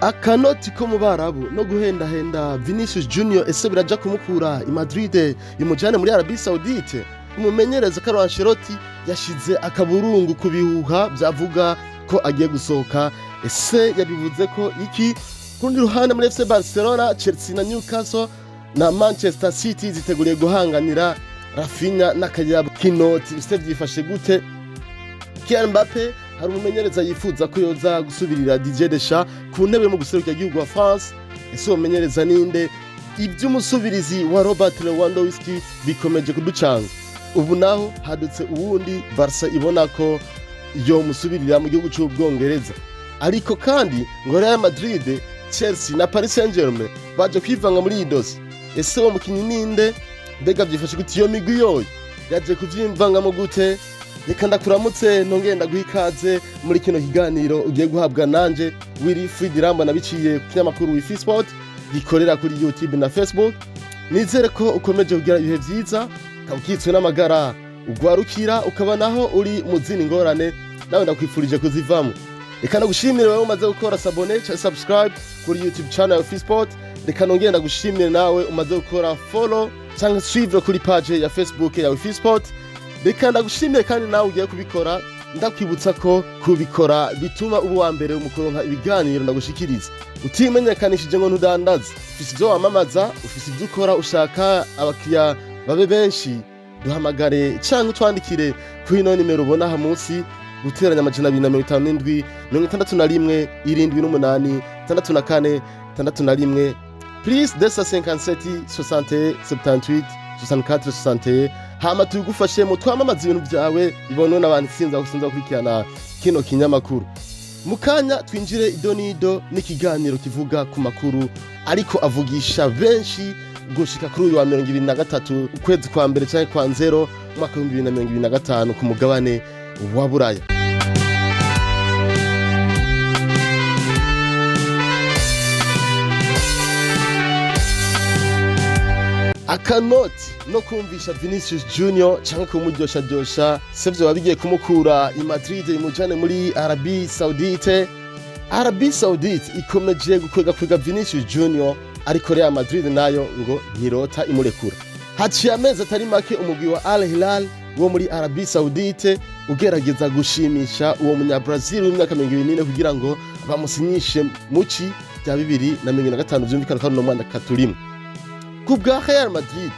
akanoti ko mu Barabu no guhendahenda Vinicius Junior ese biraja kumukura i Madrid imujane muri Arabie Saoudite. Umumenyereza Carlo Ancelotti yashize akaburungu ku bihuha byavuga ko agiye gusohoka. Ese yabivuze ko iki? Kundi ruhande muri FC Barcelona, Chelsea na Newcastle na Manchester City ziteguriye guhanganira Rafinha n'akayabo k'inoti. Ese byifashe gute? Kylian Mbappe hari umumenyereza yifuza ko yoza gusubirira Didier Deschamps ku ntebe mu guserukira igihugu wa France. Ese umumenyereza ninde? Iby'umusubirizi wa Robert Lewandowski bikomeje kuducanga. Ubu naho hadutse uwundi Barca ibona ko yo musubirira mu gihugu cy'Ubwongereza. Ariko kandi ngo Real Madrid, Chelsea na Paris Saint-Germain baje kwivanga muri iyi dosi. Ese uwo mukinyi ninde? Mbega byifashe gute iyo migwi yoyo? Yaje kuvyimvanga mu gute? Reka ndakuramutse ntongenda guhikaze muri kino kiganiro ugiye guhabwa nanje Wilfried Irambona biciye ku kinyamakuru Wifi Sport gikorera kuri YouTube na Facebook. Nizere ko ukomeje kugira ibihe vyiza, kabukitswe n'amagara ugwarukira ukaba naho uri mu zindi ngorane, nawe ndakwifurije kuzivamo. Reka nagushimire wewe umaze gukora abone cyangwa subscribe kuri YouTube channel ya Wifi Sport. Reka nongenda gushimire nawe umaze gukora follow cyangwa suivre kuri page ya Facebook ya Wifi Sport. Reka ndagushimire kandi nawe ugiye kubikora, ndakwibutsa ko kubikora bituma ubu wa mbere mu kuronka ibiganiro ndagushikiriza. Utimenyekanishije ngo ntudandaze, ufise ibyo wamamaza, ufise ibyo ukora ushaka abakiriya babe benshi, duhamagare cyangwa utwandikire kuri ino nimero ubona aha munsi, guteranya amajana 257 61 78 64 61 plus 257 60 78 64 61. Hama tugufashe mu twamamaza ibintu byawe bibonwe n'abantu sinza gukurikirana kino kinyamakuru. Mukanya twinjire idonido n'ikiganiro kivuga ku makuru ariko avugisha benshi gushika kuri uyu wa 2023 ukwezi kwa mbere cyangwa kwa 0 mwaka 2025 ku mugabane wa Buraya. Akanoti no kumvisha Vinicius Junior cyangwa kumuryosha sevyo babigiye kumukura i Madrid imujane muri Arabie Saoudite. Arabie Saoudite ikomeje gukwega Vinicius Junior, ariko Real Madrid nayo ngo ntirota imurekura. Haciye amezi atari make umugwi wa Al Hilal wo muri Arabie Saoudite ugerageza gushimisha uwo munya Brazil w'imyaka 24 kugira ngo bamusinyishe muci bya 2025 byumvikana ko no mwaka turimo. Kubwa Real Madrid,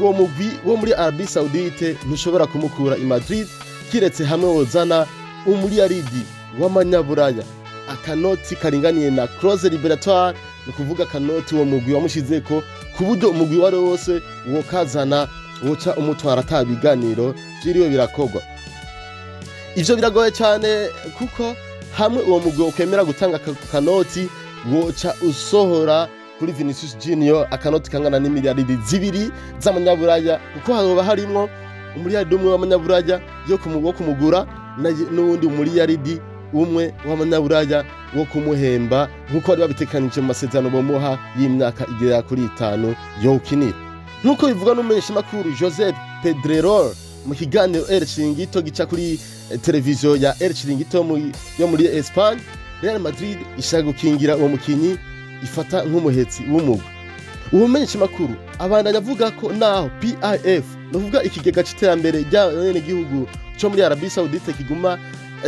uwo mugwi wo muri Arabie Saoudite ntushobora kumukura i Madrid kiretse hamwe wozana umuliyaridi w'amanyaburaya. Akanoti karinganiye na clause liberatoire, no kuvuga akanoti uwo mugwi wamushizeko ku buryo umugwi wari wose wo kazana woca umutwara atabiganiro byiriwe birakogwa. Ivyo biragoye cyane kuko hamwe uwo mugwi ukemera gutanga akanoti woca usohora kuri Vinicius Junior akanoti kangana n'imiliyaridi 2 z'amanyaburaya, kuko hazoba harimo umuliyaridi umwe w'amanyaburaya yo kumugura n'uwundi umuliyaridi umwe w'amanyaburaya wo kumuhemba nkuko bari babitekanije mu masezerano bomuha y'imyaka igera kuri 5 yo ukinira. Nkuko bivuga n'umumenyesha makuru Josep Pedrerol mu kiganiro El Chiringuito gica kuri televiziyo ya El Chiringuito yo muri Espagne, Real Madrid ishaka gukingira uwo mukinyi ifata nk'umuhetsi w'umugwi. Ubumenyesha makuru abandanya avuga ko naho PIF novuga ikigega cy'iterambere ry'abene gihugu cyo muri Arabie Saoudite kiguma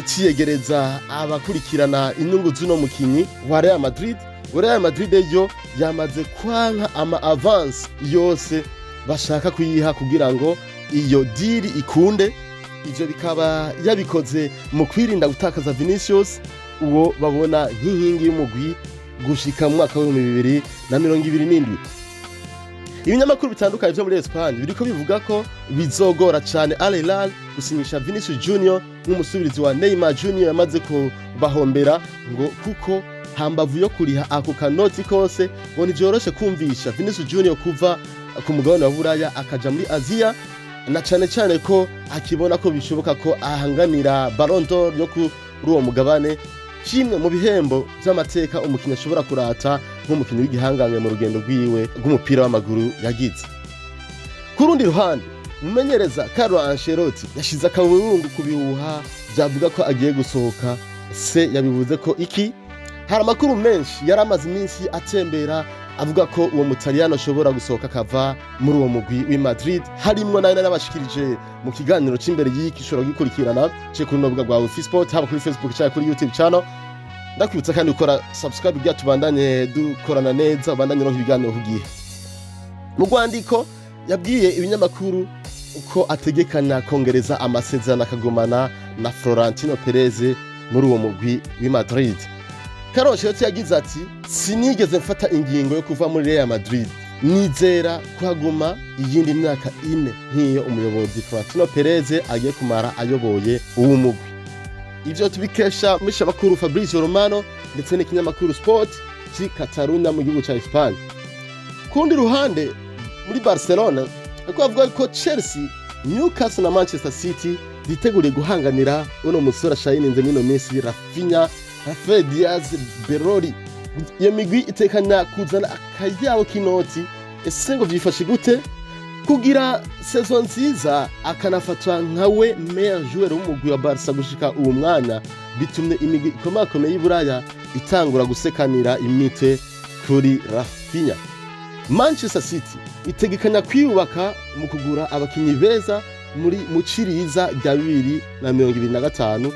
ciyegereza abakurikirana inyungu z'uno mukinyi wa Real Madrid, Real Madrid yo yamaze kwanka ama avance yose bashaka kuyiha kugira ngo iyo deal ikunde. Ivyo bikaba yabikoze mu kwirinda gutakaza Vinicius uwo babona nk'inkingi y'umugwi gushika mu mwaka wa 2027. Ibinyamakuru bitandukanye byo muri Espagne biriko bivuga ko bizogora cyane Al Hilal gusinyisha Vinicius Junior nk'umusubirizi wa Neymar Junior yamaze ko bahombera, ngo kuko hambavu yo kuriha ako kanoti kose ngo nivyoroshe kumvisha Vinicius Junior kuva ku mugabane wa Buraya akaja muri Asia, na cyane ko akibona ko bishoboka ko ahanganira Ballon d'Or yo kuri uwo mugabane, kimwe mu bihembo by'amateka umukinnyi ashobora kurata nk'umukinnyi w'igihangange mu rugendo rwiwe rw'umupira w'amaguru yagize. Ku rundi ruhande, umumenyereza Carlo Ancelotti yashize akaburungu ku bihuha byavuga ko agiye gusohoka. Se yabivuze ko iki? hari amakuru menshi yari amaze iminsi atembera avuga ko uwo mutaliyano ashobora gusohoka akava muri uwo mugwi w'i Madrid, harimwo nayo nabashikirije mu kiganiro c'imbere y'iki ushobora gikurikirana cyo kuri nobuga rwa Fisport, haba kuri Facebook cyangwa kuri YouTube channel. Ndakwibutsa kandi gukora subscribe kugira tubandanye dukorana neza, bandanye no ibiganiro kugihe. Mu rwandiko yabwiye ibinyamakuru uko ategekanya kongereza amasezerano akagumana na Florentino Perez muri uwo mugwi w'i Madrid. Karoshe yagize ati sinigeze mfata ingingo yo kuva muri Real Madrid, nizera kuhaguma iyindi myaka 4 nk'iyo umuyobozi Florentino Perez agiye kumara ayoboye uwo mugwi. Ivyo tubikesha misha makuru Fabrizio Romano ndetse n'ikinyamakuru Sport ci Catalunya mu gihugu ca Espagne. Kundi ruhande muri Barcelona ako avuga ko Chelsea, Newcastle na Manchester City ziteguriye guhanganira uno musore ashayininze mino minsi Rafinha, Rafael Diaz, Berori. Iyo migwi itekanya kuzana akayabo kinoti. Ese ngo vyifashe gute kugira saison nziza akanafatwa nkawe meilleur joueur w'umugwi wa Barca gushika uwo mwanya, bitumye imigwi ikomakomeye y'Iburaya itangura gusekanira imitwe kuri Rafinha. Manchester City itegekanya kwiyubaka mu kugura abakinyi beza muri muciriza rya 2025,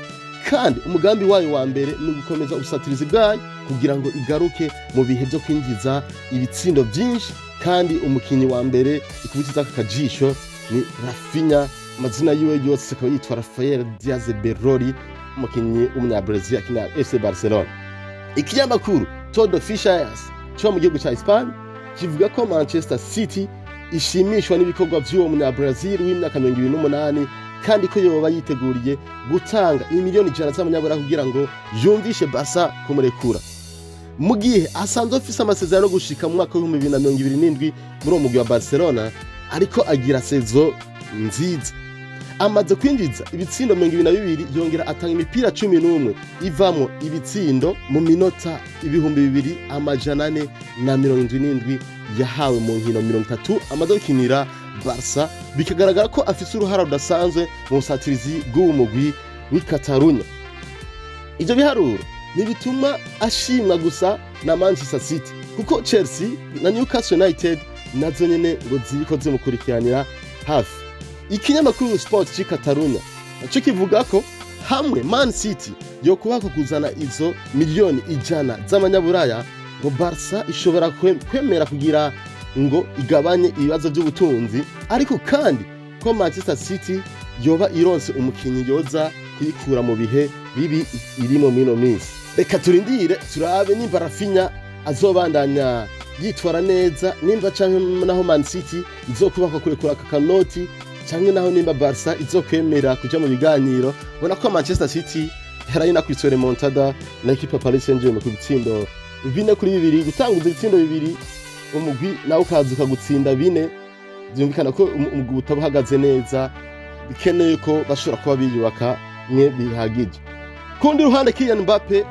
kandi umugambi wayo wa mbere ni gukomeza ubusatirizi bwayo kugira ngo igaruke mu bihe byo kwinjiza ibitsindo byinshi, kandi umukinyi wa mbere ikubitiza akajisho ni Rafinha. Amazina yiwe yose akaba yitwa Rafael Diaz Berori, umukinyi w'umunyabrazil akina FC Barcelona. Ikinyamakuru Todo Fichas cyo mu gihugu cya Espagne kivuga ko Manchester City ishimishwa n'ibikorwa by'uwo munyabrazil w'imyaka 28, kandi ko yoba yiteguriye gutanga imiliyoni 100 z'amanyabura kugira ngo yumvishe Barca kumurekura. Mu gihe asanzwe afise amasezerano gushika mu mwaka wa 2027 muri uwo mugwi wa Barcelona, ariko agira sezo nziza. Amaze kwinjiza ibitsindo 22, yongera atanga imipira 11 ivamo ibitsindo mu minota 2477 yahawe mu nkino 30 amaze gukinira Barca, bikagaragara ko afise uruhara rudasanzwe mu busatirizi bw'uwo mugwi w'i Catalunya. Ivyo biharuro nibituma ashimwa gusa na Manchester City, kuko Chelsea na Newcastle United nazo nyene ngo ziriko zimukurikiranira hafi. Ikinyamakuru Sport ci Catalunya naco kivuga ko hamwe Man City yo kubaka kuzana izo miliyoni 100 z'amanyaburaya, ngo Barca ishobora kwemera kugira ngo igabanye ibibazo by'ubutunzi, ariko kandi ko Manchester City yoba ironse umukinyi yoza kuyikura mu bihe bibi irimo mino minsi. Reka turindire turabe nimba Rafinha azobandanya yitwara neza, nimba canke naho Man City izokubaka kurekura akakanoti, canke naho nimba Barca izokwemera kuja mu biganiro. Bona ko Manchester City yarayina kwisore montada na equipe Paris Saint-Germain ku bitsindo 4-2, gutanguza ibitsindo 2 umugwi nawe ukazuka gutsinda 4. Byumvikana ko umugwi utabuhagaze neza, bikeneye ko bashobora kuba biyubaka mwe bihagije. Kundi ruhande Kylian Mbappe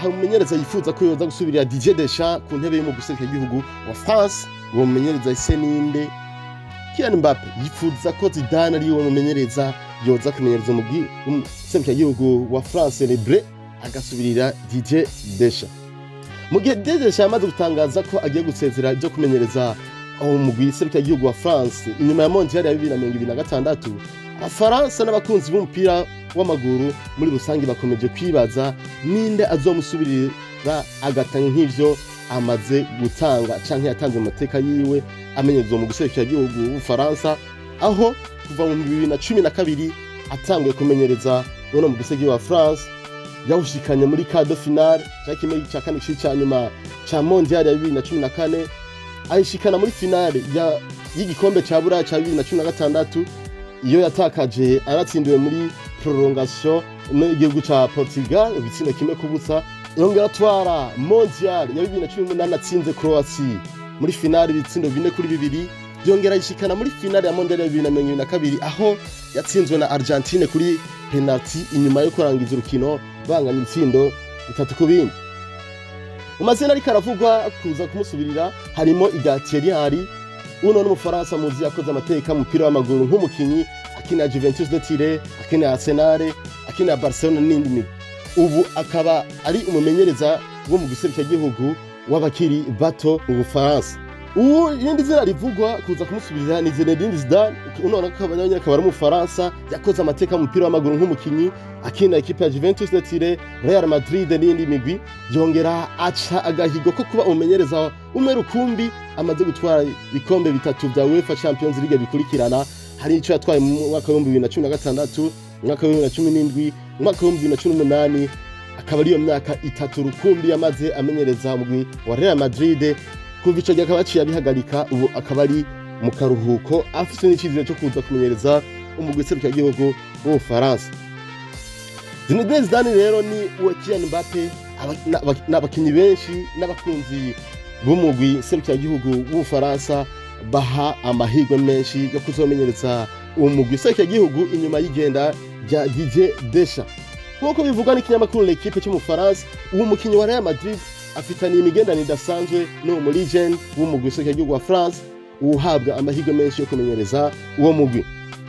hamenyereza yifuza ko yoza gusubirira Didier Deschamps ku ntebe yo mu guserukira igihugu wa France. Uwo mumenyereza ise ninde? Kylian Mbappe yifuza ko Zidane ari uwo mumenyereza yoza kumenyereza umugwi w'umuserukira igihugu wa France Lebre agasubirira Didier Deschamps. Mu gihe Didier Deschamps amaze gutangaza ko agiye gusezera ibyo kumenyereza umugwi w'umuserukira igihugu wa France inyuma ya Mondial ya 2026, Abafaransa n'abakunzi b'umupira w'amaguru muri rusange bakomeje kwibaza ninde azomusubirira agatanga nk'ivyo amaze gutanga canke yatanze mu mateka yiwe amenyereza mu guserukira igihugu w'Ufaransa, aho kuva mu 2012 atanguye kumenyereza none mu guserukira wa France, yawushikanye muri quart de finale cyakimwe cya kane cya nyuma cya Mondial ya 2014, ayishikana muri finale y'igikombe cya Buraya cya 2016, iyo yatakaje aratsindiwe muri prolongation n'igihugu cya Portugal ibitsindo 1-0. Yongera atwara Mondial ya 2018 atsinze Croatia muri finale ibitsindo 4-2. Yongera yishikana muri finale ya Mondial ya 2022 aho yatsinzwe na Argentine kuri penalty inyuma yo kurangiza urukino banganya ibitsindo 3-2. Umazina ari karavugwa kuza kumusubirira harimo Thierry Henry, uno n'umufaransa muzi yakoze amateka mu mupira w'amaguru nk'umukinyi akina Juventus de Turin, akina Arsenal, akina Barcelona n'indi migwi. Ubu akaba ari umumenyereza wo mu gihugu w'abakiri bato mu Bufaransa. Ubu yindi zina rivugwa kuza kumusubirira ni Zinedine Zidane, unona ko abanyanya akaba ari umufaransa yakoze amateka mu mupira w'amaguru nk'umukinyi akina equipe ya Juventus ndetse Real Madrid n'indi migwi, yongera aca agahigo ko kuba umumenyereza umwe rukumbi amaze gutwara ibikombe bitatu vya UEFA Champions League bikurikirana. Hari ico yatwaye mu mwaka wa 2016, mu mwaka wa 2017, mu mwaka wa 2018, akaba ariyo myaka itatu rukumbi yamaze amenyereza umugwi wa Real Madrid. Kuva ico gihe akaba aciye abihagarika, ubu akaba ari mu karuhuko afise n'icizere cyo kuza kumenyereza umugwi w'igihugu w'Ubufaransa. Zinedine Zidane rero ni uwa Kylian Mbappe, n'abakinyi benshi n'abakunzi b'umugwi w'igihugu w'Ubufaransa baha amahirwe menshi yo kuzomenyereza umugwi w'igihugu inyuma y'igenda rya Didier Deschamps. Nk'uko bivugwa n'ikinyamakuru L'Equipe cyo mu Faransa, uwo mukinyi wa Real Madrid afitaniye imigenderanire idasanzwe no mu legend w'umugwi w'igihugu wa France uhabwa amahirwe menshi yo kumenyereza uwo mugwi.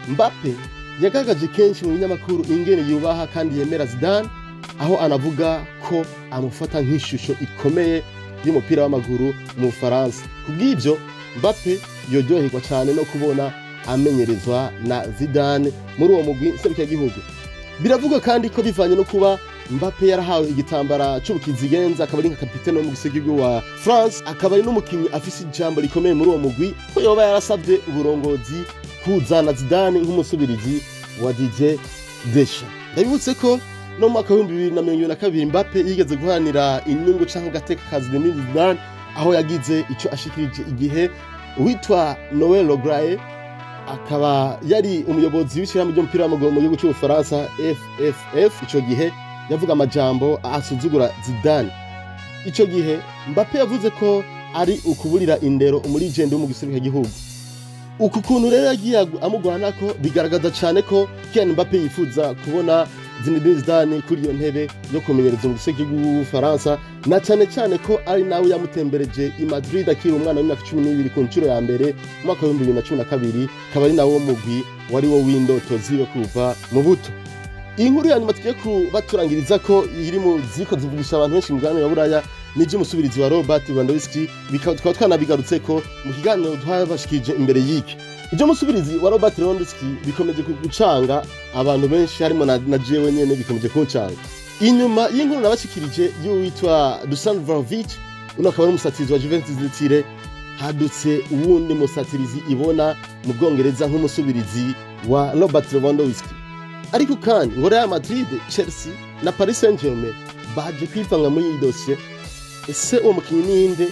Mbappe yagaragaje kenshi mu binyamakuru ingene yubaha kandi yemera Zidane, aho anavuga ko amufata nk'ishusho ikomeye y'umupira w'amaguru mu Faransa. Kubw'ibyo Mbappe yoryoherwa cyane no kubona amenyerezwa na Zidane muri uwo mugwi w'igihugu. Biravugwa kandi ko bivanye no kuba Mbappe yarahawe igitambara cy'ubukizigenza, akaba ari nka kapitene wo mu gihugu wa France, akaba ari n'umukinyi afise ijambo rikomeye muri uwo mugwi, ko yoba yarasabye uburongozi kuzana Zidane nk'umusubirizi wa Didier Deschamps. Ndabibutse ko no mu mwaka wa 2022 Mbappe yigeze guharanira inyungu canke gateka kazi Zinedine Zidane, aho yagize ico ashikirije igihe witwa Noël Le Graët akaba yari umuyobozi w'ishyirahamwe ry'umupira w'amaguru mu gihugu cy'Ubufaransa FFF. Ico gihe yavuga amajambo asuzugura Zidane. Ico gihe Mbappe yavuze ko ari ukuburira indero umuligende wo mu gihugu. Uku kuntu rero yagiye amugwanako bigaragaza cyane ko Kylian Mbappe yifuza kubona Zinedine Zidane kuri iyo ntebe yo kumenyereza mu gihugu w'Ubufaransa, na cyane ko ari nawe yamutembereje i Madrid akiri umwana w'imyaka 12 ku ncuro ya mbere mu mwaka wa 2012, akaba ari nawe mugwi wari wo w'indoto ziwe kuva mu buto. Iyi nkuru ya nyuma tugiye kubaturangiriza ko iri mu ziko zivugisha abantu benshi mu Uganda ya Buraya n'ibyo umusubirizi wa Robert Lewandowski, bikaba twanabigarutse ko mu kiganiro twabashikije imbere y'iki. Ibyo umusubirizi wa Robert Lewandowski bikomeje gucanga abantu benshi, harimo na jewe nyene bikomeje kuncanga. Inyuma y'inkuru nabashikirije y'uwitwa Dusan Vlahovic, uno akaba ari umusatirizi wa Juventus ndetse hadutse uwundi musatirizi ibona mu Bwongereza nk'umusubirizi wa Robert Lewandowski. Ariko kandi ngo Real Madrid, Chelsea na Paris Saint-Germain baje kwivanga muri iyi dossier. Ese uwo mukinyi ninde?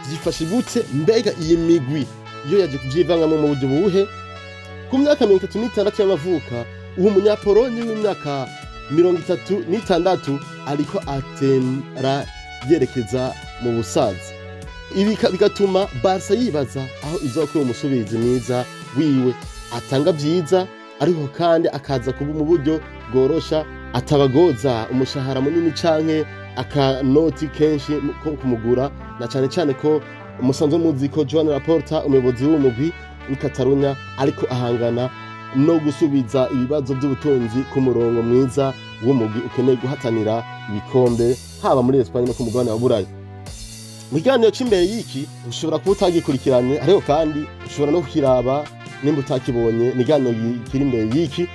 Zifashe gute? Mbega iyi migwi iyo yaje kuvyivangamo mu buryo buhe? Ku myaka 36 y'amavuka, uwo munyapolonye w'imyaka 36 ariko atera yerekeza mu busaza. Ibi bigatuma Barca yibaza aho izokora umusubirizi mwiza wiwe atanga vyiza, ariko kandi akaza kuba mu buryo bworosha, atabagoza umushahara munini canke akanoti kenshi ko kumugura, na cyane ko umusanzwe muzi ko Joan Laporta umuyobozi w'umugwi w'i Catalonia ariko ahangana no gusubiza ibibazo by'ubutunzi ku murongo mwiza w'umugwi ukeneye guhatanira ibikombe haba muri Espagne no ku mugabane wa Burayi. Mu kiganiro cy'imbere y'iki ushobora kuba utagikurikiranye, ariko kandi ushobora no kukiraba nimba utakibonye. Ni ikiganiro kiri imbere y'iki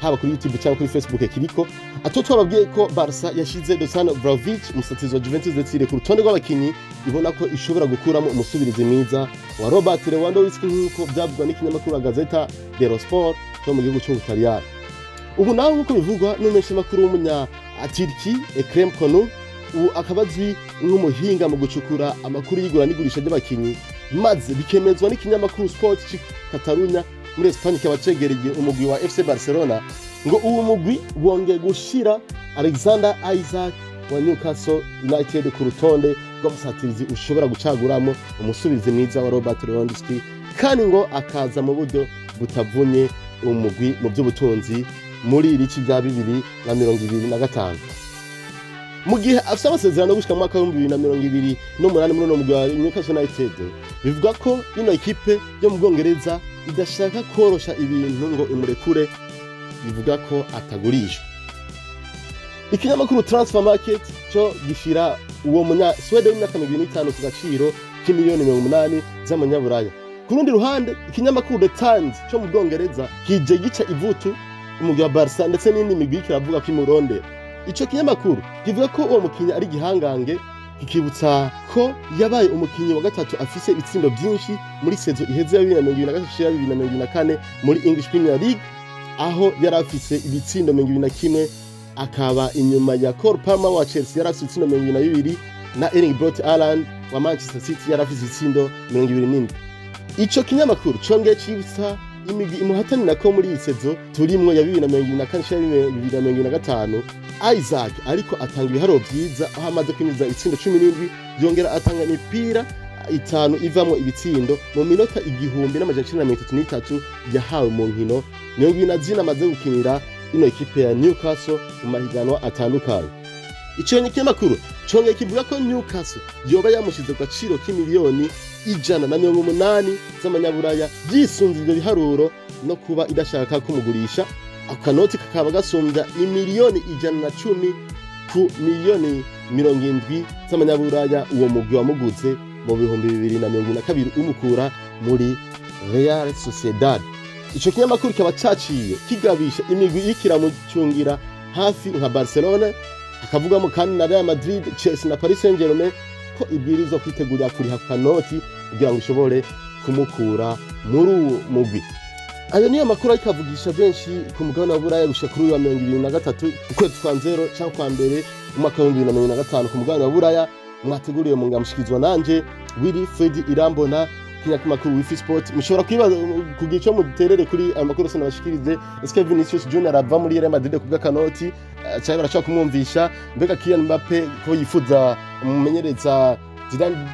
haba kuri YouTube cyangwa kuri Facebook kiriko. Ato twababwiye ko Barca yashize Dusan Vlahovic umusatirizi wa Juventus ndetse ku rutonde rw'abakinyi ibona ko ishobora gukuramo umusubirizi mwiza wa Robert Lewandowski, nk'uko byavugwa n'ikinyamakuru Gazzetta dello Sport cyo mu gihugu cy'Ubutaliyani. Ubu naho nk'uko bivugwa n'umumenyeshamakuru w'umunya Turki Ekrem Konu, ubu akaba azwi nk'umuhinga mu gucukura amakuru y'igura n'igurisha ry'abakinyi, maze bikemezwa n'ikinyamakuru Sport Catalunya muri Espagne kaba cegereye umugwi wa FC Barcelona, ngo uwo mugwi wongeye gushira Alexander Isaac wa Newcastle United ku rutonde rw'abasatirizi ushobora gucaguramo umusubizi mwiza wa Robert Lewandowski, kandi ngo akaza mu buryo butavunye umugwi mu by'ubutunzi muri iri rya 2025. Mu gihe afite amasezerano gushika mu mwaka wa 2028 muri mugwi wa Newcastle United, bivuga ko ino ekipe yo mu Bwongereza idashaka korosha ibintu ngo imurekure, bivuga ko atagurishwa. Ikinyamakuru Transfer Market cyo gishira uwo munya Swede w'imyaka 25 ku gaciro k'imiliyoni 80 z'amanyaburaya. Ku rundi ruhande ikinyamakuru The Times cyo mu Bwongereza kije gica ivutu umugwi wa Barca ndetse n'indi migwi kiravuga ko imurondera. Ico kinyamakuru kivuga ko uwo mukinnyi ari gihangange, kikibutsa ko yabaye umukinnyi wa gatatu afise ibitsindo byinshi muri sezo iheze ya 2023-2024 muri English Premier League, aho yari afise ibitsindo 21, akaba inyuma ya Cole Palmer wa Chelsea yari afise ibitsindo 22 na Erling Braut Haaland wa Manchester City yari afise ibitsindo 27. Ico kinyamakuru congeye cibutsa imigwi imuhatanira ko muri isezo turimwo ya 2024-2025 Isaac ariko atanga ibiharo vyiza aho amaze kwinjiza itsindo 17, yongera atanga imipira 5 ivamwo ibitsindo mu minota 1933 yahawe mu nkino niyo ngwina zina amaze gukinira ino ekipe ya Newcastle mu mahiganwa atandukanye. Ico kinyamakuru congeye kivuga ko Newcastle yoba yamushize ku gaciro k'imiliyoni 180 z'amanyaburaya byisunze ivyo biharuro no kuba idashaka kumugurisha. Akanoti kakaba gasumbya imiliyoni 110 ku miliyoni 70 z'amanyaburaya uwo mugwi wamuguze mu 2022 umukura muri Real Sociedad. Ico kinyamakuru kaba caciye kigabisha imigwi ikiramucungira hafi nka Barcelona, akavugamo kandi na Real Madrid, Chelsea na Paris Saint-Germain ko ibwirizwa kwitegurira kuriha kanoti kugira ngo ishobore kumukura muri uwo mugwi. Ayo niyo makuru akavugisha benshi ku mugabane wa Buraya gushika kuri 2023 ukwezi kwa 0 cyangwa kwa mbere mu mwaka wa 2025 ku mugabane wa Buraya. Mwateguriye mu ngamushikizwa nanje Willy Fred Irambona, kinyamakuru Wifi Sport. Mushobora kwibaza kugira icyo muterere kuri amakuru se nabashikirize. Eske Vinicius Junior ava muri Real Madrid ku gakanoti cyangwa barashaka kumwumvisha mbega Kylian Mbappe ko yifuza umumenyereza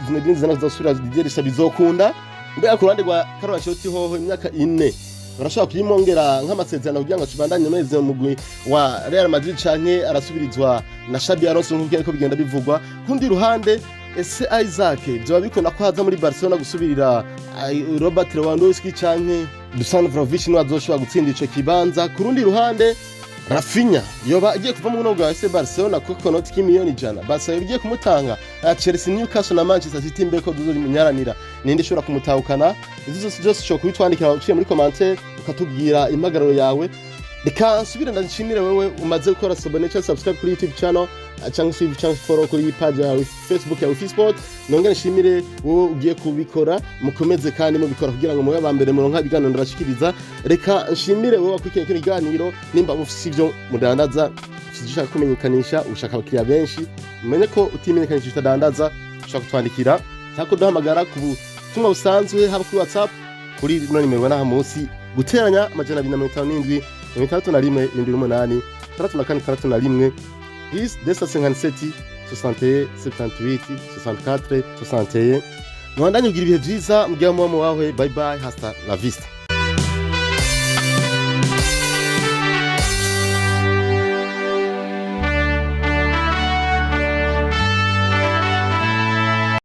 Zinedine Zidane azasubira digerisha bizokunda mbega ku ruhande rwa Carlo Ancelotti hoho imyaka 4 barashaka kuyimongera nk'amasezerano kugira ngo kibandanye neza mu mugwi wa Real Madrid canke arasubirizwa na Xabi Alonso nk'uko ko bigenda bivugwa. Kundi ruhande ese Isaac byo bikona ko haza muri Barcelona gusubirira Robert Lewandowski canke Dusan Vlahovic no azoshobora gutsinda ico kibanza. Ku rundi ruhande Rafinha yoba agiye kuva mu bwa FC Barcelona kuko konoti k'imiliyoni 100 Barcelona igiye kumutanga. Chelsea, Newcastle na Manchester City mbeko duzuri munyaranira ninde shobora kumutahukana. Izo zose cyo kubitwandikira uciye muri commentaire ukatubwira impagararo yawe. Reka nsubire ndashimire wewe umaze gukora subscribe kuri YouTube channel cyangwa se follow kuri page ya Facebook ya Wifi Sport. Nongere nshimire wowe ugiye kubikora, mukomeze kandi mubikora kugira ngo mube abambere muronka ibiganiro ndabashikiriza. Reka nshimire wowe wakwikeye kino kiganiro, nimba ufite ivyo mudandaza ushaka kumenyekanisha, ushaka abakiriya benshi, umenye ko utimenyekanisha utadandaza, ushaka kutwandikira cyangwa kuduhamagara ku butumwa busanzwe haba kuri WhatsApp kuri nimero naha munsi guteranya 257 31 8 10 257 61 78 64 61. Mwandanye ugira ibihe byiza, mujya mu wawe. Bye bye, hasta la vista.